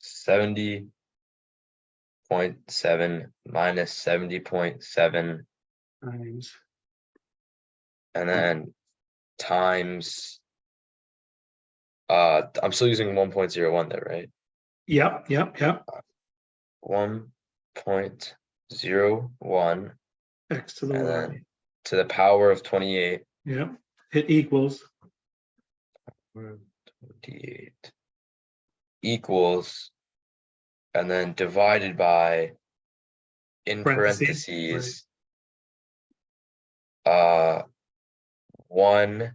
70.7 minus 70.7 Times and then times. I'm still using 1.01 there, right? Yep, yep, yep. 1.01 X to the and Y. then to the power of 28. Yep, it equals. 28 equals, and then divided by, in Parentheses, parentheses, 1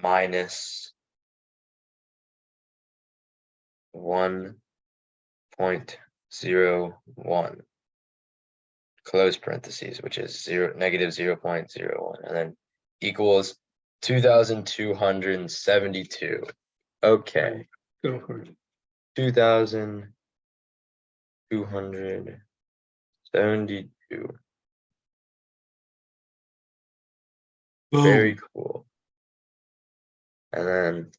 minus 1.01 close parentheses, which is negative 0.01, and then equals 2,272. Okay, Go for it. 2,272. Very Boom. cool. And then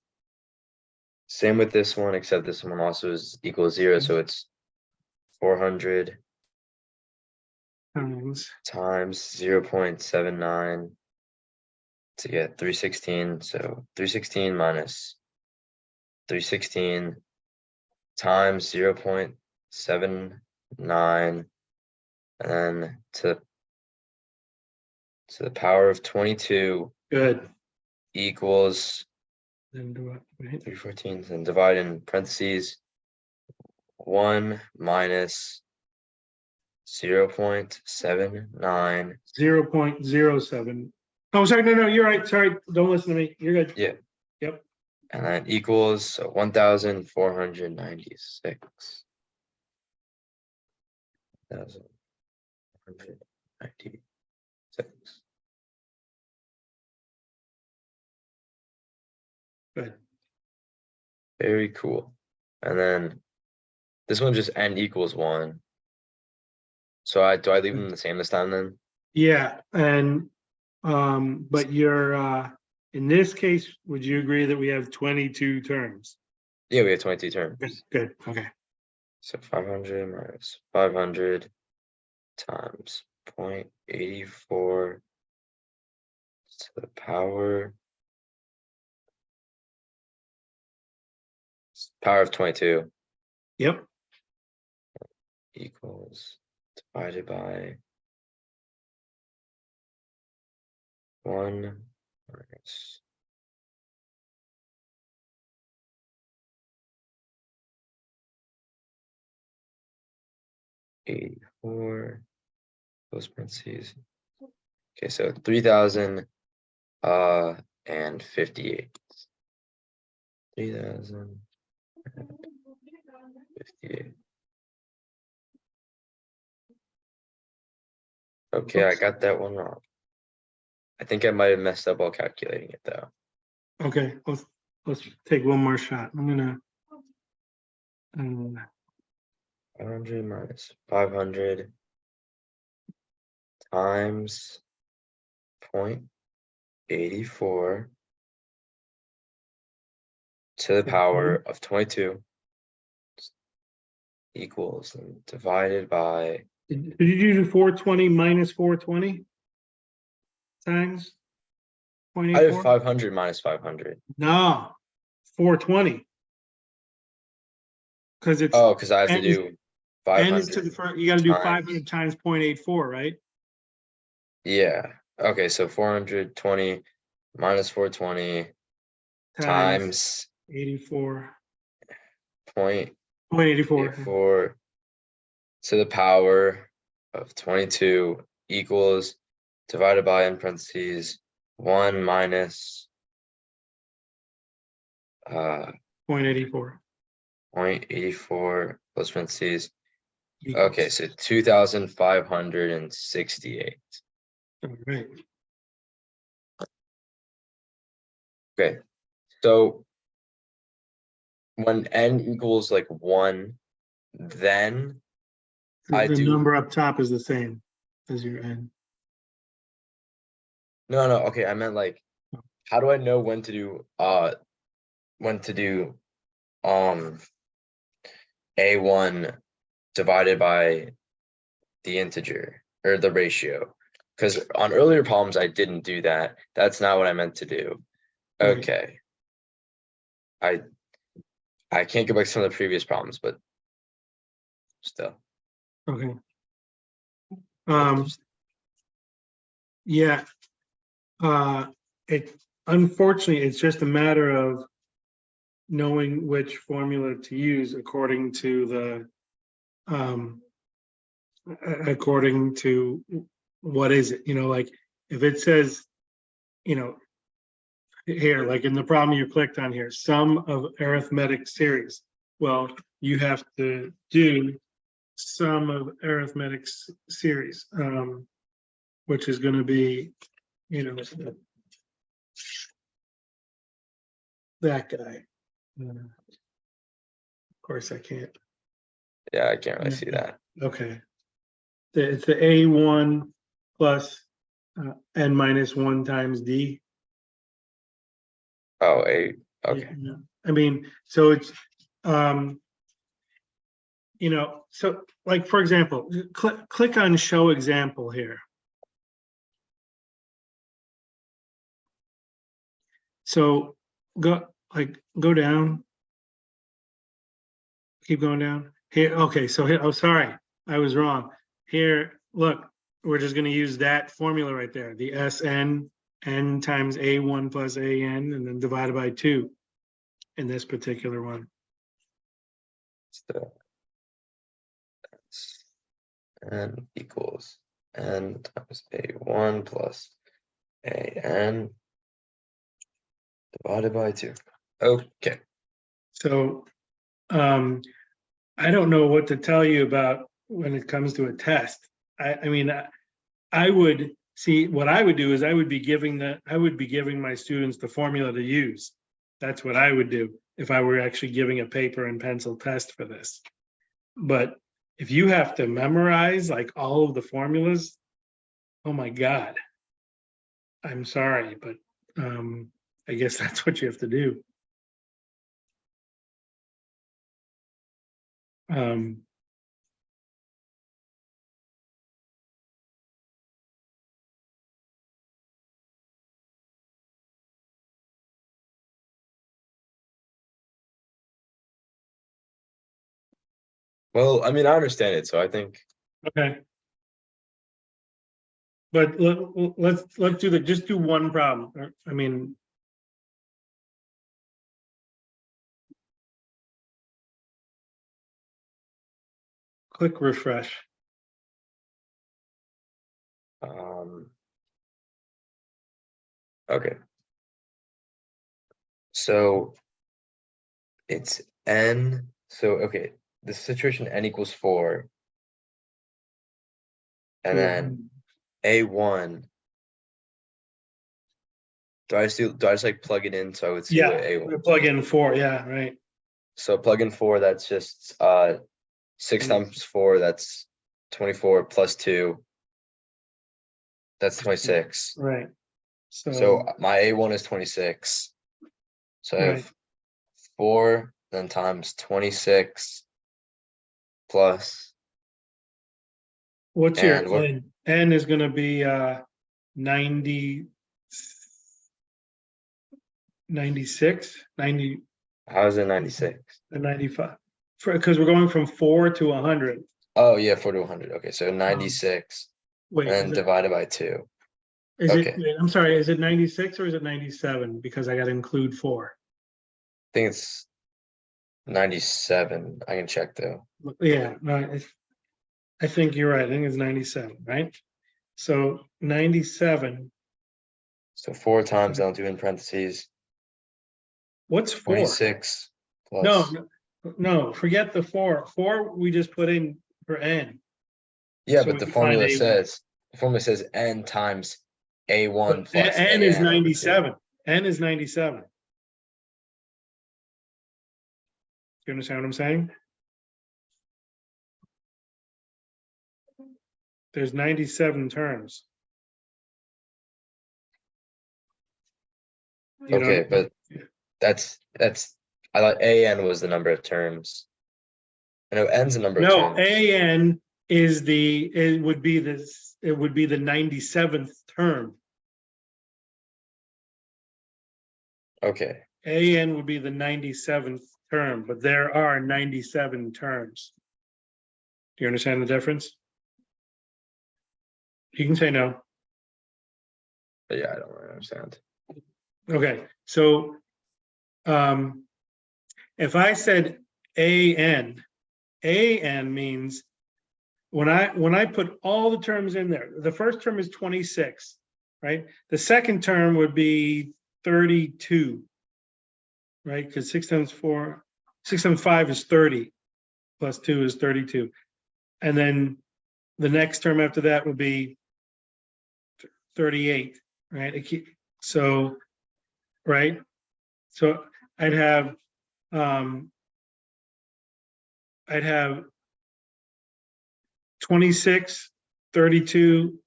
same with this one, except this one also is equals 0, so it's 400 Times. times 0.79 to get 316. So 316 minus 316 times 0.79, and then to the power of 22 Good. equals Then do it, right? 314, and divide in parentheses 1 minus 0.79. 0.07. Oh, sorry, no, you're right, sorry, don't listen to me, you're good. Yeah. Yep. And that equals 1,496. 1,496. Good. Very cool. And then this one just n equals 1. So do I leave them the same this time then? Yeah, and, but you're, in this case, would you agree that we have 22 terms? Yeah, we have 22 terms. Good, okay. So 500 minus 500 times 0.84 to the power of 22 Yep, equals divided by 1 minus 84 close parentheses. Okay, so 3,000 and 58. 3,058. Okay, I got that one wrong. I think I might have messed up while calculating it though. okay, let's take one more shot. I'm gonna. 500 minus 500 times 0.84 to the power of 22 equals, and divided by, Did you do 420 minus 420 times I have 0.84? 500 minus 500. No, 420. Because it's Oh, because I have to N is- do n is to 500. the first. You got to do times- 500 times 0.84, right? Yeah. Okay, so 420 minus 420 times 84. 0.84 0.84. to the power of 22 equals, divided by, in parentheses, 1 minus 0.84. 0.84 close parentheses. Okay, so 2,568. All right. Okay, so when n equals like 1, then I The do. number up top is the same as your n. No, okay, I meant like, how do I know when to do A1 divided by the integer or the ratio? Because on earlier problems, I didn't do that. That's not what I meant to do. Right. Okay. I can't go back to some of the previous problems, but still. Okay. Yeah. It, unfortunately, it's just a matter of knowing which formula to use according to according to what is it, like if it says, here, like in the problem you clicked on here, sum of arithmetic series. Well, you have to do sum of arithmetic series, which is going to be, that guy. Of course, I can't. Yeah, I can't really see that. Okay. It's the A1 plus n minus 1 times D. Oh, okay. Yeah. I mean, so it's, so like, for example, click on show example here. So go down. Keep going down here. Okay. So here, oh, sorry, I was wrong. Here, look, we're just going to use that formula right there. The Sn, n times A1 plus An, and then divided by 2 in this particular one. So that's n equals n times A1 plus An divided by 2. Okay. So I don't know what to tell you about when it comes to a test. I mean, I would see, what I would do is I would be giving my students the formula to use. That's what I would do if I were actually giving a paper and pencil test for this. But if you have to memorize like all of the formulas, oh my God, I'm sorry, but I guess that's what you have to do. Well, I mean, I understand it, so I think. Okay. But let's do just do one problem. I mean, click refresh. Okay. So it's n. So okay, the situation n equals 4, and then A1. Do I just like plug it in so I would see what A1? We plug in 4. Yeah, right. So plug in 4. That's just 6 times 4. That's 24 plus 2. That's 26. Right. So my A1 is 26. So I have 4 then times 26 plus. What's your and what- N? N is going to be 90, 96, 90, How is it 96? and 95. Because we're going from 4 to 100. Oh yeah, 4 to 100. Okay, so 96 Wait, and divided by 2. is okay. it? Wait, I'm sorry. Is it 96 or is it 97? Because I got to include 4. I think it's 97. I can check though. Yeah, no, I think you're right. I think it's 97, right? So 97. So 4 times I'll do in parentheses What's 4? 26 plus. No, forget the 4. 4 we just put in for n. Yeah, So but we the can find formula A1. says n times A1 But plus n is AN over 2. 97. N is 97. You understand what I'm saying? There's 97 terms. You know? Okay, but that's I thought AN was the number of terms. I know N's the number of No, terms. AN it would be this, it would be the 97th term. Okay, AN would be the 97th term, but there are 97 terms. Do you understand the difference? You can say no. but yeah, I don't really understand. Okay, so if I said AN means when I put all the terms in there, the first term is 26, right? The second term would be 32, right? Because 6 times 5 is 30, plus 2 is 32. And then the next term after that would be 38, right? So, right? So I'd have 26, 32,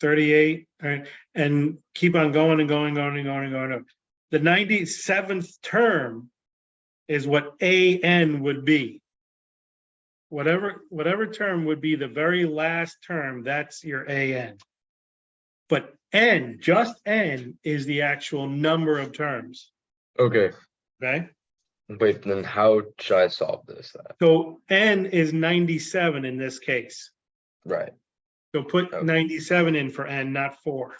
38, right? And keep on going and going, going and going and going. The 97th term is what AN would be. Whatever term would be the very last term, that's your AN. But N, just N, is the actual number of terms, Okay, okay? wait, then how should I solve this then? So N is 97 in this case. Right, So put Okay. 97 in for N, not 4.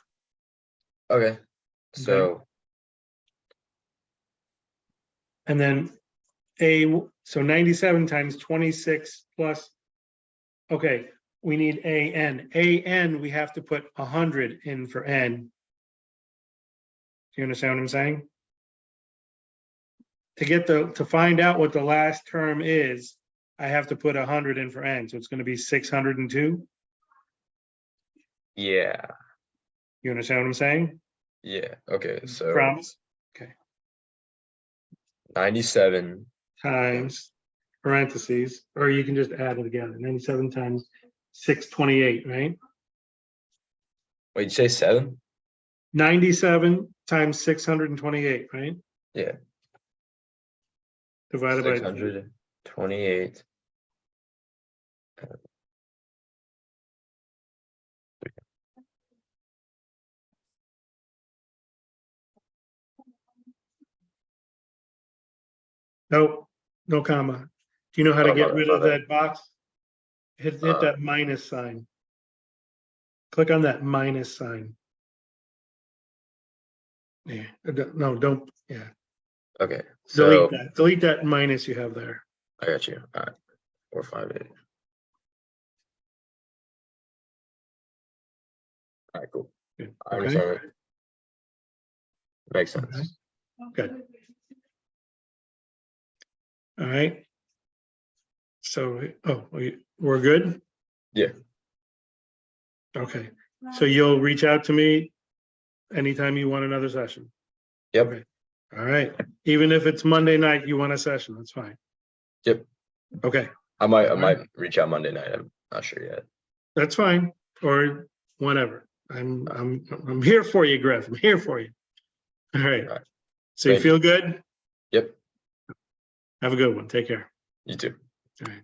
okay, so, And then so 97 times 26 plus, okay, we need AN. AN, we have to put 100 in for N. Do you understand what I'm saying? To find out what the last term is, I have to put 100 in for N, so it's gonna be 602. yeah, You understand what I'm saying? yeah, okay, so Promise? 97, Times parentheses, or you can just add it together, 97 times 628, right? wait, you say 7? 97 times 628, right? Yeah, Divided by 628. no comma. Do you know how to Oh, get my rid bad, of my bad. that box? Hit Uh, that minus sign. Click on that minus sign. Yeah, no, don't, yeah. Okay, Delete so that. Delete that minus you have there. I got you. All right, 458. All right, cool. Good. I Okay, understand it. Makes sense. Okay. Good. All right. So, we're good? Yeah. Okay, so you'll reach out to me anytime you want another session. Yep, Okay. All right, even if it's Monday night, you want a session, that's fine. yep. Okay, I might right. reach out Monday night. I'm not sure yet. that's fine, or whenever. I'm here for you, Griff. I'm here for you. All right. All right. So you Thank you. feel good? Yep, Have a good one. Take care. you too. All right.